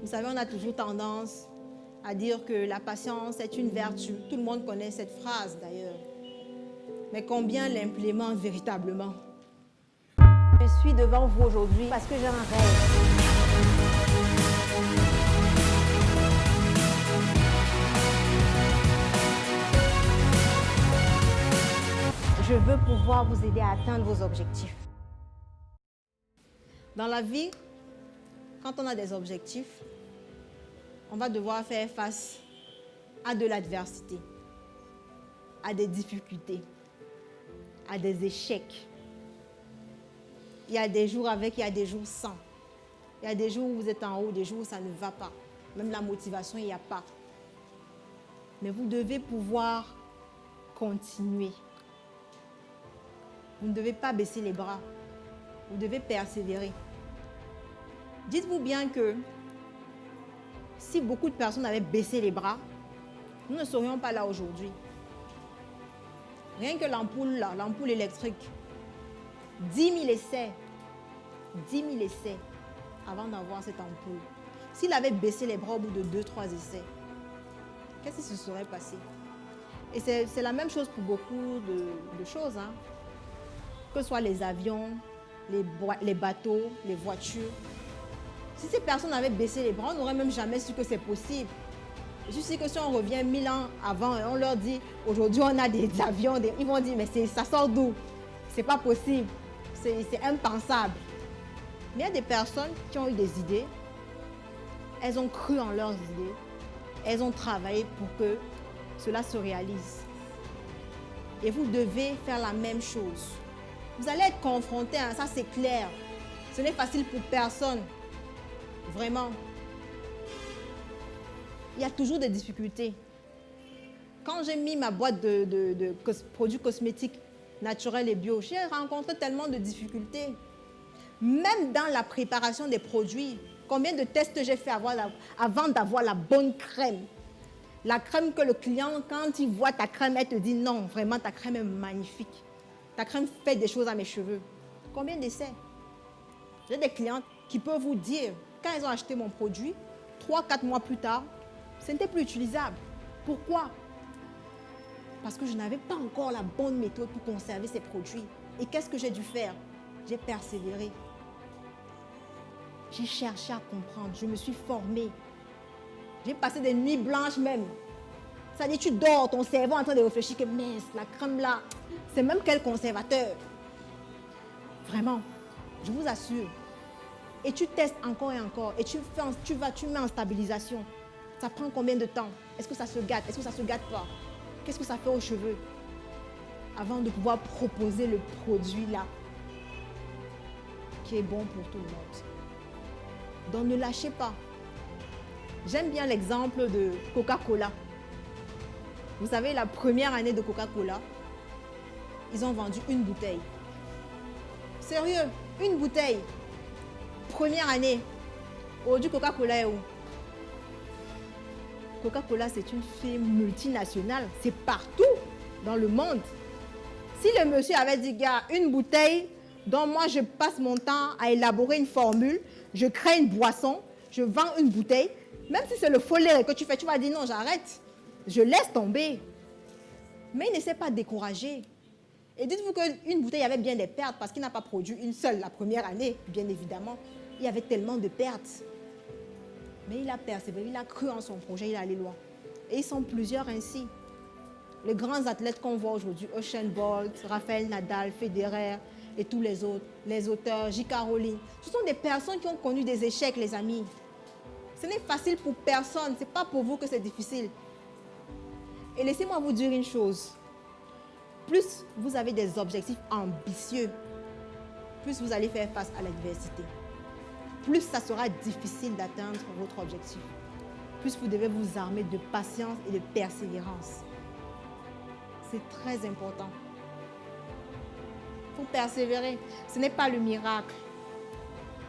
Vous savez, on a toujours tendance à dire que la patience est une vertu. Tout le monde connaît cette phrase d'ailleurs. Mais combien l'implémente véritablement? Je suis devant vous aujourd'hui parce que j'ai un rêve. Je veux pouvoir vous aider à atteindre vos objectifs. Dans la vie, quand on a des objectifs, on va devoir faire face à de l'adversité, à des difficultés, à des échecs. Il y a des jours avec, il y a des jours sans. Il y a des jours où vous êtes en haut, des jours où ça ne va pas. Même la motivation, il n'y a pas. Mais vous devez pouvoir continuer. Vous ne devez pas baisser les bras. Vous devez persévérer. Dites-vous bien que si beaucoup de personnes avaient baissé les bras, nous ne serions pas là aujourd'hui. Rien que l'ampoule là, l'ampoule électrique, 10 000 essais, 10 000 essais avant d'avoir cette ampoule. S'il avait baissé les bras au bout de 2-3 essais, qu'est-ce qui se serait passé? Et c'est la même chose pour beaucoup de choses, hein. Que ce soit les avions, les bateaux, les voitures. Si ces personnes avaient baissé les bras, on n'aurait même jamais su que c'est possible. Je suis sûre que si on revient 1000 ans avant et on leur dit aujourd'hui on a des avions, ils vont dire mais ça sort d'où? C'est pas possible, c'est impensable. Mais il y a des personnes qui ont eu des idées, elles ont cru en leurs idées, elles ont travaillé pour que cela se réalise. Et vous devez faire la même chose. Vous allez être confrontés, hein, ça c'est clair. Ce n'est facile pour personne. Vraiment. Il y a toujours des difficultés. Quand j'ai mis ma boîte de produits cosmétiques naturels et bio, j'ai rencontré tellement de difficultés. Même dans la préparation des produits, combien de tests j'ai fait avant d'avoir la bonne crème. La crème que le client, quand il voit ta crème, elle te dit non, vraiment ta crème est magnifique. Ta crème fait des choses à mes cheveux. Combien d'essais? J'ai des clientes qui peuvent vous dire, quand ils ont acheté mon produit, 3-4 mois plus tard, ce n'était plus utilisable. Pourquoi? Parce que je n'avais pas encore la bonne méthode pour conserver ces produits. Et qu'est-ce que j'ai dû faire? J'ai persévéré. J'ai cherché à comprendre. Je me suis formée. J'ai passé des nuits blanches même. Ça dit, tu dors, ton cerveau en train de réfléchir que mince, la crème là, c'est même quel conservateur. Vraiment, je vous assure. Et tu testes encore et encore. Et tu mets en stabilisation. Ça prend combien de temps? Est-ce que ça se gâte? Est-ce que ça ne se gâte pas? Qu'est-ce que ça fait aux cheveux? Avant de pouvoir proposer le produit là, qui est bon pour tout le monde. Donc ne lâchez pas. J'aime bien l'exemple de Coca-Cola. Vous savez, la première année de Coca-Cola, ils ont vendu une bouteille. Sérieux, une bouteille. Première année. Aujourd'hui, Coca-Cola est où? Coca-Cola, c'est une firme multinationale. C'est partout dans le monde. Si le monsieur avait dit, gars, une bouteille, dont moi je passe mon temps à élaborer une formule, je crée une boisson, je vends une bouteille, même si c'est le follet que tu fais, tu vas dire non, j'arrête. Je laisse tomber. Mais il ne s'est pas découragé. Et dites-vous qu'une bouteille avait bien des pertes parce qu'il n'a pas produit une seule la première année, bien évidemment. Il y avait tellement de pertes. Mais il a persévéré, il a cru en son projet, il est allé loin. Et ils sont plusieurs ainsi. Les grands athlètes qu'on voit aujourd'hui, Usain Bolt, Rafael Nadal, Federer et tous les autres, les auteurs, J.K. Rowling, ce sont des personnes qui ont connu des échecs, les amis. Ce n'est facile pour personne, ce n'est pas pour vous que c'est difficile. Et laissez-moi vous dire une chose. Plus vous avez des objectifs ambitieux, plus vous allez faire face à l'adversité. Plus ça sera difficile d'atteindre votre objectif. Plus vous devez vous armer de patience et de persévérance. C'est très important. Il faut persévérer. Ce n'est pas le miracle.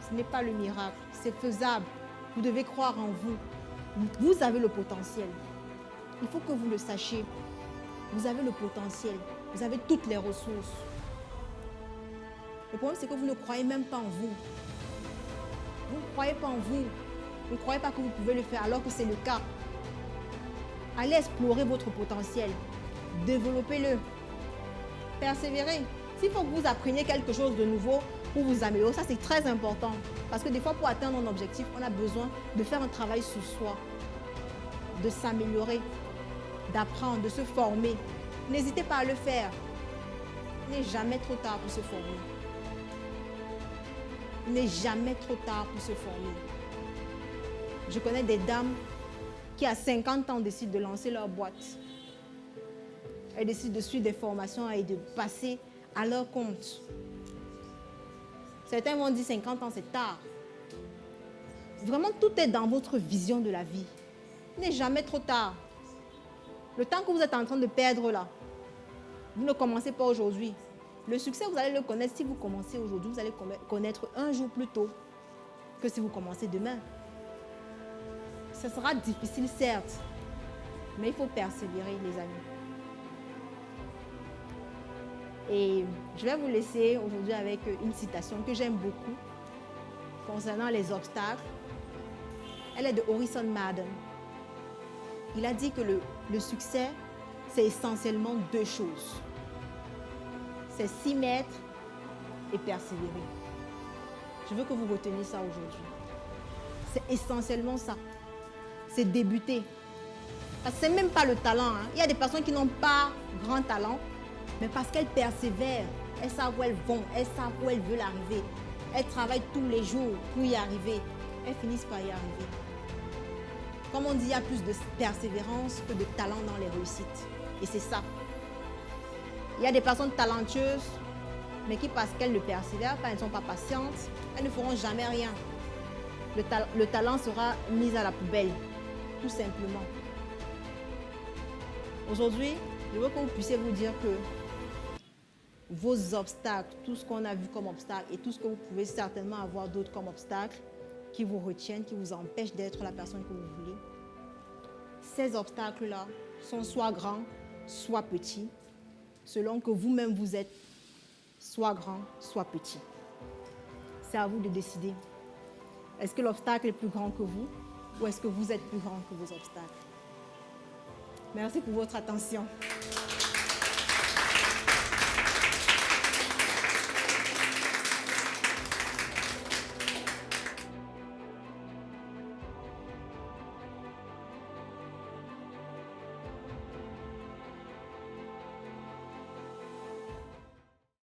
Ce n'est pas le miracle. C'est faisable. Vous devez croire en vous. Vous avez le potentiel. Il faut que vous le sachiez. Vous avez le potentiel. Vous avez toutes les ressources. Le problème, c'est que vous ne croyez même pas en vous. Vous ne croyez pas en vous. Ne croyez pas que vous pouvez le faire alors que c'est le cas. Allez explorer votre potentiel. Développez-le. Persévérez. S'il faut que vous appreniez quelque chose de nouveau pour vous améliorer, ça c'est très important. Parce que des fois, pour atteindre un objectif, on a besoin de faire un travail sur soi, de s'améliorer, d'apprendre, de se former. N'hésitez pas à le faire. Il n'est jamais trop tard pour se former. Il n'est jamais trop tard pour se former. Je connais des dames qui, à 50 ans, décident de lancer leur boîte. Elles décident de suivre des formations et de passer à leur compte. Certains vont dire 50 ans, c'est tard. Vraiment, tout est dans votre vision de la vie. Il n'est jamais trop tard. Le temps que vous êtes en train de perdre là, vous ne commencez pas aujourd'hui. Le succès, vous allez le connaître si vous commencez aujourd'hui. Vous allez connaître un jour plus tôt que si vous commencez demain. Ce sera difficile, certes, mais il faut persévérer, les amis. Et je vais vous laisser aujourd'hui avec une citation que j'aime beaucoup concernant les obstacles. Elle est de Horace Mann. Il a dit que le succès, c'est essentiellement deux choses. C'est s'y mettre et persévérer. Je veux que vous reteniez ça aujourd'hui. C'est essentiellement ça. C'est débuter. Parce que ce n'est même pas le talent. Hein. Il y a des personnes qui n'ont pas grand talent, mais parce qu'elles persévèrent, elles savent où elles vont, elles savent où elles veulent arriver. Elles travaillent tous les jours pour y arriver. Elles finissent par y arriver. Comme on dit, il y a plus de persévérance que de talent dans les réussites. Et c'est ça. Il y a des personnes talentueuses, mais qui, parce qu'elles ne persévèrent pas, elles ne sont pas patientes, elles ne feront jamais rien. Le talent sera mis à la poubelle, tout simplement. Aujourd'hui, je veux que vous puissiez vous dire que vos obstacles, tout ce qu'on a vu comme obstacle et tout ce que vous pouvez certainement avoir d'autres comme obstacles qui vous retiennent, qui vous empêchent d'être la personne que vous voulez, ces obstacles-là sont soit grands, soit petits, selon que vous-même vous êtes soit grand, soit petit. C'est à vous de décider. Est-ce que l'obstacle est plus grand que vous ou est-ce que vous êtes plus grand que vos obstacles? Merci pour votre attention.